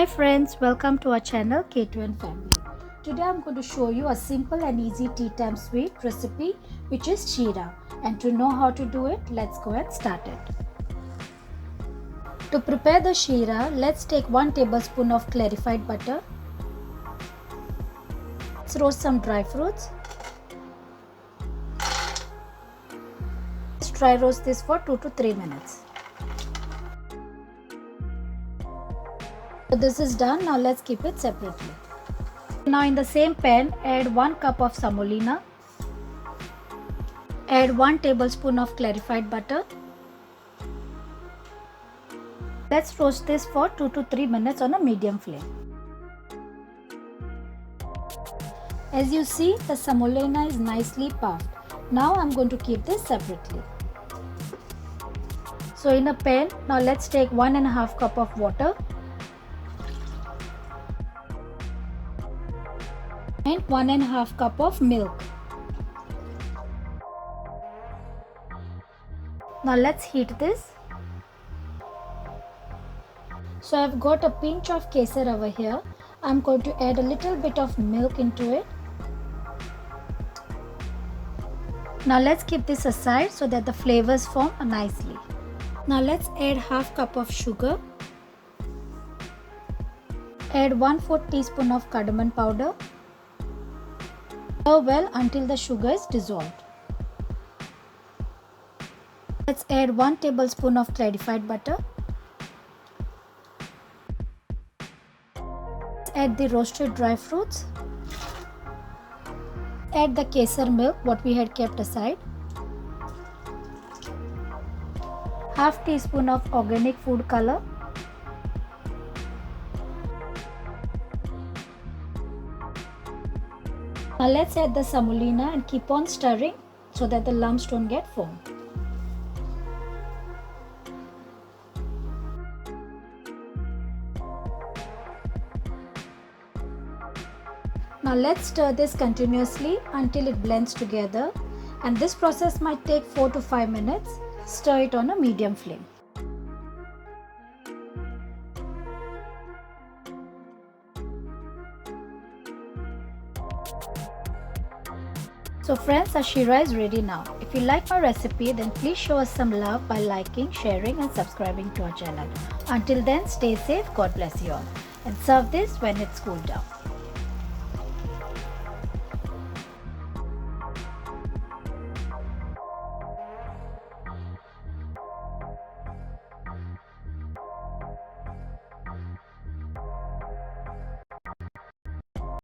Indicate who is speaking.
Speaker 1: Hi friends, welcome to our channel K2N Family. Today I'm going to show you a simple and easy tea time sweet recipe which is Sheera. And to know how to do it, let's go and start it. To prepare the Sheera, let's take 1 tablespoon of clarified butter. Let's roast some dry fruits. Let's dry roast this for 2 to 3 minutes. So this is done. Now let's keep it separately. Now in the same pan, add 1 cup of Samolina. Add 1 tablespoon of clarified butter. Let's roast this for 2 to 3 minutes on a medium flame. As you see, the Samolina is nicely puffed. Now I'm going to keep this separately. So in a pan, now let's take 1.5 cup of water and 1.5 cup of milk. Now let's heat this. So I've got a pinch of kesar over here. I'm going to add a little bit of milk into it. Now let's keep this aside so that the flavors form nicely. Now let's add half cup of sugar. Add 1/4 teaspoon of cardamom powder. Stir well until the sugar is dissolved. Let's add 1 tablespoon of clarified butter. Let's add the roasted dry fruits. Add the kesar milk, what we had kept aside. Half teaspoon of organic food color. Now let's add the Samolina and keep on stirring so that the lumps don't get formed. Now let's stir this continuously until it blends together, and this process might take 4 to 5 minutes. Stir it on a medium flame. So friends, our Sheera is ready now. If you like my recipe, then please show us some love by liking, sharing and subscribing to our channel. Until then, stay safe, God bless you all, and serve this when it's cooled down.